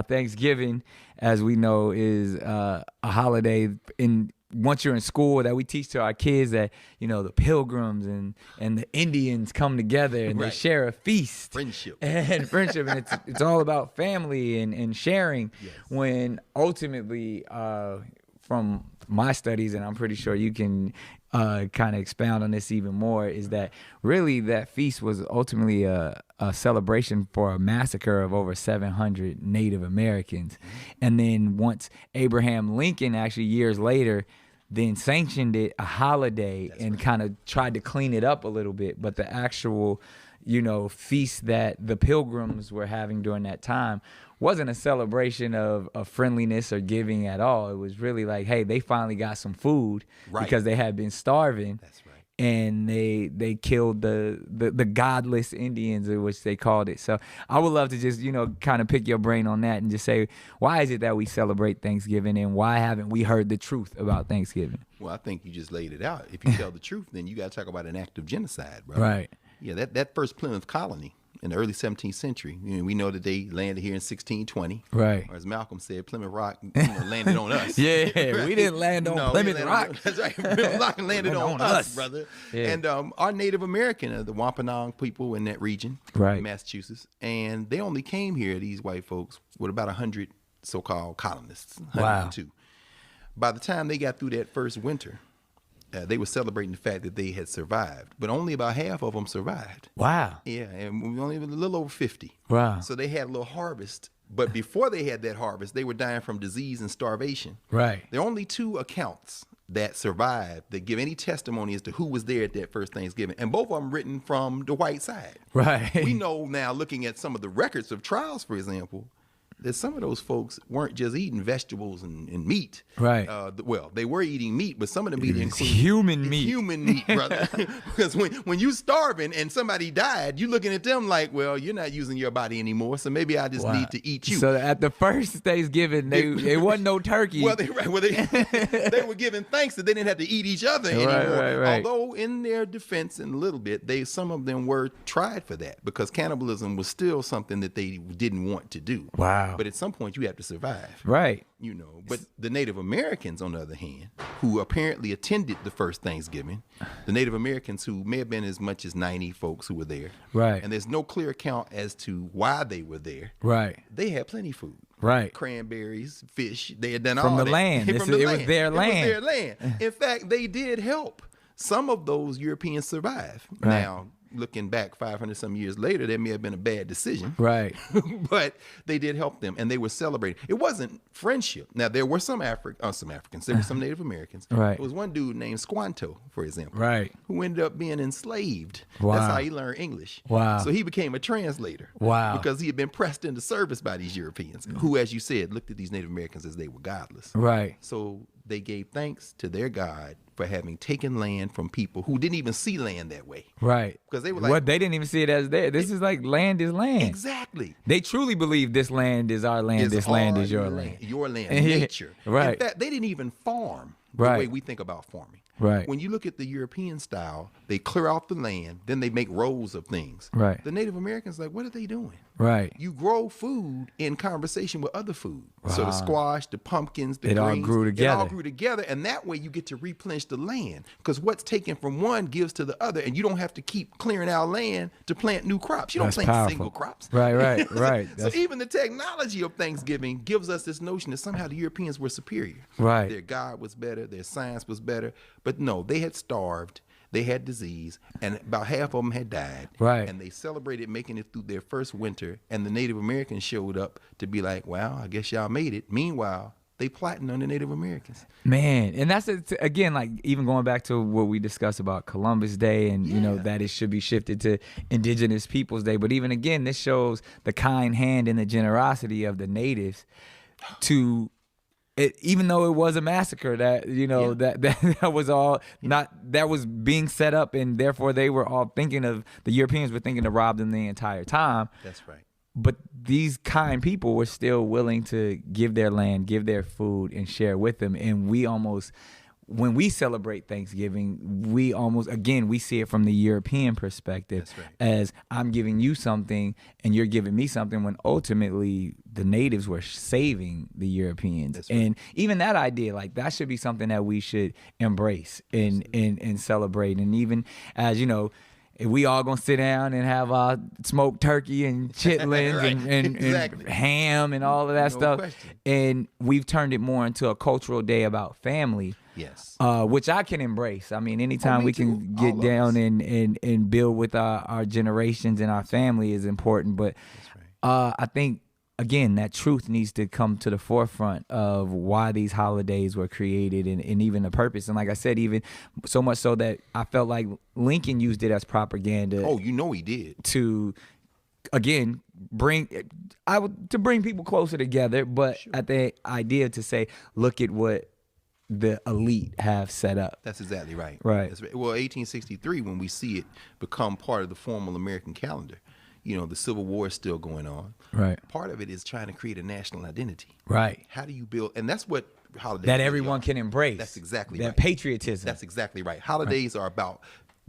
Thanksgiving, as we know, is a holiday in once you're in school that we teach to our kids that the pilgrims and the Indians come together and they Right. share a feast, Friendship. and friendship, and it's all about family and sharing. Yes. When ultimately, from my studies, and I'm pretty sure you can kind of expound on this even more, is that really that feast was ultimately a celebration for a massacre of over 700 Native Americans. And then once Abraham Lincoln, actually years later, then sanctioned it a holiday and kind of tried to clean it up a little bit. But the actual, feast that the pilgrims were having during that time wasn't a celebration of friendliness or giving at all. It was really like, hey, they finally got some food because they had been starving. That's right. And they killed the godless Indians, which they called it. So I would love to just, kind of pick your brain on that and just say, why is it that we celebrate Thanksgiving, and why haven't we heard the truth about Thanksgiving? Well, I think you just laid it out. If you tell the truth, then you got to talk about an act of genocide, bro. Right. Yeah, that first Plymouth colony in the early 17th century, we know that they landed here in 1620. Right. Or as Malcolm said, Plymouth Rock landed on us. Yeah, Right? we didn't land on Plymouth Rock. That's right. Plymouth Rock landed on us, brother. Yeah. And our Native American, the Wampanoag people in that region, Right. in Massachusetts, and they only came here, these white folks, with about 100 so-called colonists. 102. Wow. By the time they got through that first winter, they were celebrating the fact that they had survived, but only about half of them survived. Wow. Yeah, and we only a little over 50. Wow. So they had a little harvest, but before they had that harvest, they were dying from disease and starvation. Right. There are only 2 accounts that survived that give any testimony as to who was there at that first Thanksgiving, and both of them written from the white side. Right. We know now, looking at some of the records of trials, for example, that some of those folks weren't just eating vegetables and meat. Right. Well, they were eating meat, but some of the meat included human meat. Human meat, brother. Because when you starving and somebody died, you looking at them like, well, you're not using your body anymore, so maybe I just need to eat you. So at the first Thanksgiving, it wasn't no turkey. Well, they they were giving thanks that they didn't have to eat each other anymore. Right. Although in their defense, in a little bit, some of them were tried for that because cannibalism was still something that they didn't want to do. Wow. But at some point, you have to survive. Right. But the Native Americans, on the other hand, who apparently attended the first Thanksgiving, the Native Americans who may have been as much as 90 folks who were there. Right. And there's no clear account as to why they were there. Right. They had plenty of food. Right. Cranberries, fish. They had done From all the that. land. From the It land. was their land. It was their land. In fact, they did help some of those Europeans survive. Right. Now, looking back 500 some years later, that may have been a bad decision. Right. But they did help them, and they were celebrating. It wasn't friendship. Now, there were some Africans. There were some Native Americans. Right. There was one dude named Squanto, for example. Right. Who ended up being enslaved. Wow. That's how he learned English. Wow. So he became a translator. Wow. Because he had been pressed into service by these Europeans, who, as you said, looked at these Native Americans as they were godless. Right. So they gave thanks to their God for having taken land from people who didn't even see land that way. Right. Because they were like, what, they didn't even see it as theirs. This is like land is land. Exactly. They truly believe this land is our land. This land is your land. Your land, nature. Right. In fact, they didn't even farm the Right. way we think about farming. Right. When you look at the European style, they clear out the land, then they make rows of things. Right. The Native Americans, like, what are they doing? Right. You grow food in conversation with other food. So the squash, the pumpkins, the It all greens, grew together. It all grew together, and that way you get to replenish the land. Because what's taken from one gives to the other, and you don't have to keep clearing out land to plant new crops. You don't That's plant powerful. single crops. Right. So even the technology of Thanksgiving gives us this notion that somehow the Europeans were superior. Right. Their God was better, their science was better. But no, they had starved. They had disease, and about half of them had died. Right. And they celebrated making it through their first winter, and the Native Americans showed up to be like, well, I guess y'all made it. Meanwhile, they plotting on the Native Americans. Man, and that's again, like even going back to what we discussed about Columbus Day, and that it should be shifted to Indigenous Peoples Day. But even again, this shows the kind hand and the generosity of the natives to it, even though it was a massacre that that was all that was being set up, and therefore they were all thinking of, the Europeans were thinking to rob them the entire time. That's right. But these kind people were still willing to give their land, give their food, and share with them. And we almost when we celebrate Thanksgiving, we almost, again, we see it from the European perspective. That's right. As I'm giving you something and you're giving me something, when ultimately the natives were saving the Europeans. That's right. And even that idea, like that should be something that we should embrace and celebrate. And even as, you know, if we all gonna sit down and have smoked turkey and chitlins Right. and Exactly. ham and all of that No stuff, question. and we've turned it more into a cultural day about family. Yes. Which I can embrace. I mean, anytime me we too. can All get of down us. and build with our generations and our family is important. But I think, again, that truth needs to come to the forefront of why these holidays were created and even the purpose. And like I said, even so much so that I felt like Lincoln used it as propaganda. Oh, you know he did. To, again, bring people closer together, but at the idea to say, look at what the elite have set up. That's exactly right. Right. That's right. Well, 1863, when we see it become part of the formal American calendar, you know, the Civil War is still going on. Right. Part of it is trying to create a national identity. Right. How do you build? And that's what holidays That really everyone are. can embrace. That's exactly that right. patriotism. That's exactly right. Holidays are about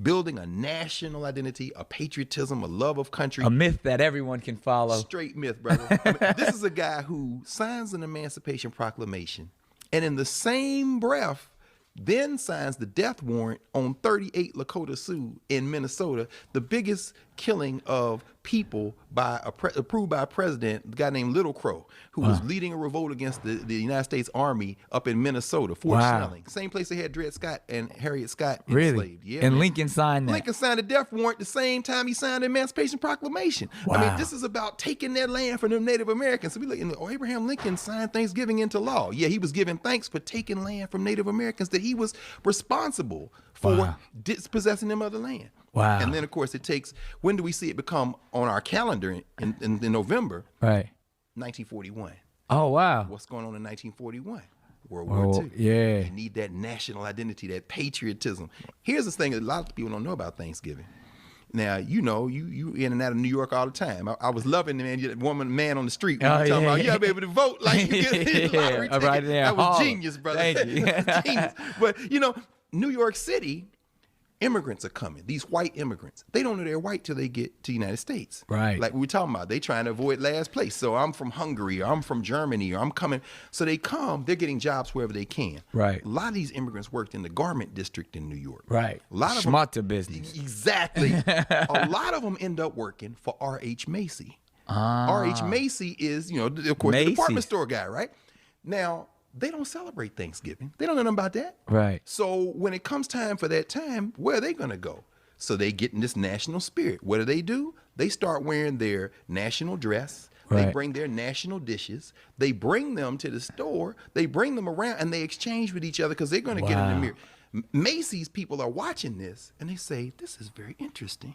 building a national identity, a patriotism, a love of country. A myth that everyone can follow. Straight myth, brother. I mean, this is a guy who signs an Emancipation Proclamation, and in the same breath, then signs the death warrant on 38 Lakota Sioux in Minnesota, the biggest killing of people by approved by a president, a guy named Little Crow, who was leading a revolt against the United States Army up in Minnesota, Fort Snelling. Same place they had Dred Scott and Harriet Scott enslaved. Yeah, and man. Lincoln signed that. Lincoln signed a death warrant the same time he signed the Emancipation Proclamation. I mean, this is about taking that land from them Native Americans. So we look, Abraham Lincoln signed Thanksgiving into law. Yeah, he was giving thanks for taking land from Native Americans that he was responsible for dispossessing them of the land. Wow. And then, of course, it takes, when do we see it become on our calendar in November? Right. 1941. Oh, wow. What's going on in 1941? World War II. Yeah. You need that national identity, that patriotism. Here's the thing that a lot of people don't know about Thanksgiving. Now, you know, you in and out of New York all the time. I was loving the man on the street when you talking about, be able to vote like you get a lottery ticket. Right there. That was genius, brother. Thank you. Genius. But, you know, New York City, immigrants are coming. These white immigrants. They don't know they're white till they get to the United States. Right. Like we were talking about. They trying to avoid last place. So I'm from Hungary or I'm from Germany or I'm coming. So they come, they're getting jobs wherever they can. Right. A lot of these immigrants worked in the garment district in New York. Right. A lot of Schmata business. Exactly. A lot of them end up working for R.H. Macy. R.H. Macy is, you know, of course, the department store guy, right? Now, they don't celebrate Thanksgiving. They don't know nothing about that. Right. So when it comes time for that time, where are they going to go? So they get in this national spirit. What do? They start wearing their national dress. They bring their national dishes. They bring them to the store. They bring them around and they exchange with each other because they're going to get in the mirror. Macy's people are watching this and they say, this is very interesting.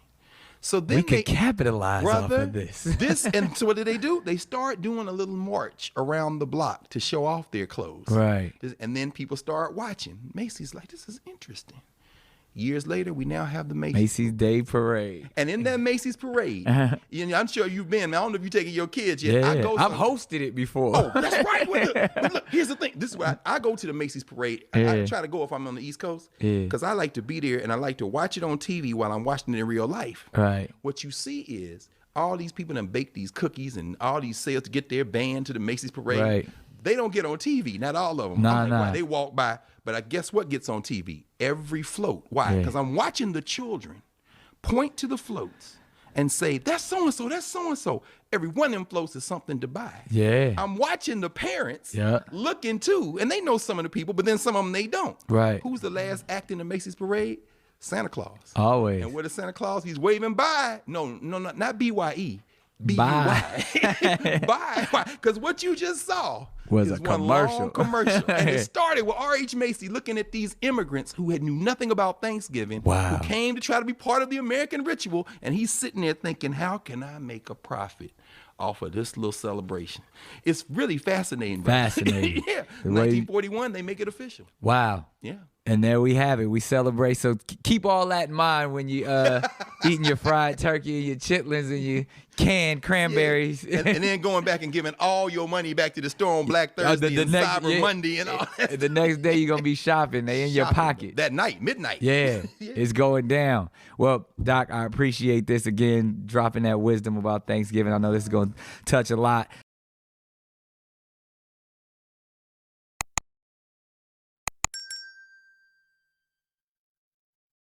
So then we could capitalize off of this. And so what do? They start doing a little march around the block to show off their clothes. Right. And then people start watching. Macy's like, this is interesting. Years later, we now have the Macy's Day Parade. And in that Macy's Parade, I'm sure you've been. I don't know if you've taken your kids yet. Yeah, I've hosted it before. Oh, that's right. But look, here's the thing. This is why I go to the Macy's Parade. I try to go if I'm on the East Coast because I like to be there and I like to watch it on TV while I'm watching it in real life. Right. What you see is all these people that bake these cookies and all these sales to get their band to the Macy's Parade. Right. They don't get on TV. Not all of them. Nah. They walk by. But I guess what gets on TV? Every float. Why? Because I'm watching the children point to the floats and say, that's so-and-so, that's so-and-so. Every one of them floats is something to buy. Yeah. I'm watching the parents looking too, and they know some of the people, but then some of them they don't. Right. Who's the last act in the Macy's Parade? Santa Claus. Always. And what is Santa Claus? He's waving bye. No, not B-Y-E. B-Y. Bye. Because what you just saw was a commercial. Long commercial. And it started with R.H. Macy looking at these immigrants who knew nothing about Thanksgiving, who came to try to be part of the American ritual, and he's sitting there thinking, how can I make a profit off of this little celebration? It's really fascinating. Fascinating. Yeah. 1941, they make it official. Wow. Yeah. And there we have it. We celebrate. So keep all that in mind when you eating your fried turkey and your chitlins and your canned cranberries. Yeah. And then going back and giving all your money back to the store on Black Thursday and Cyber Monday and all that. The next day you're going to be shopping. They in your pocket. That night, midnight. Yeah, it's going down. Well, Doc, I appreciate this again, dropping that wisdom about Thanksgiving. I know this is going to touch a lot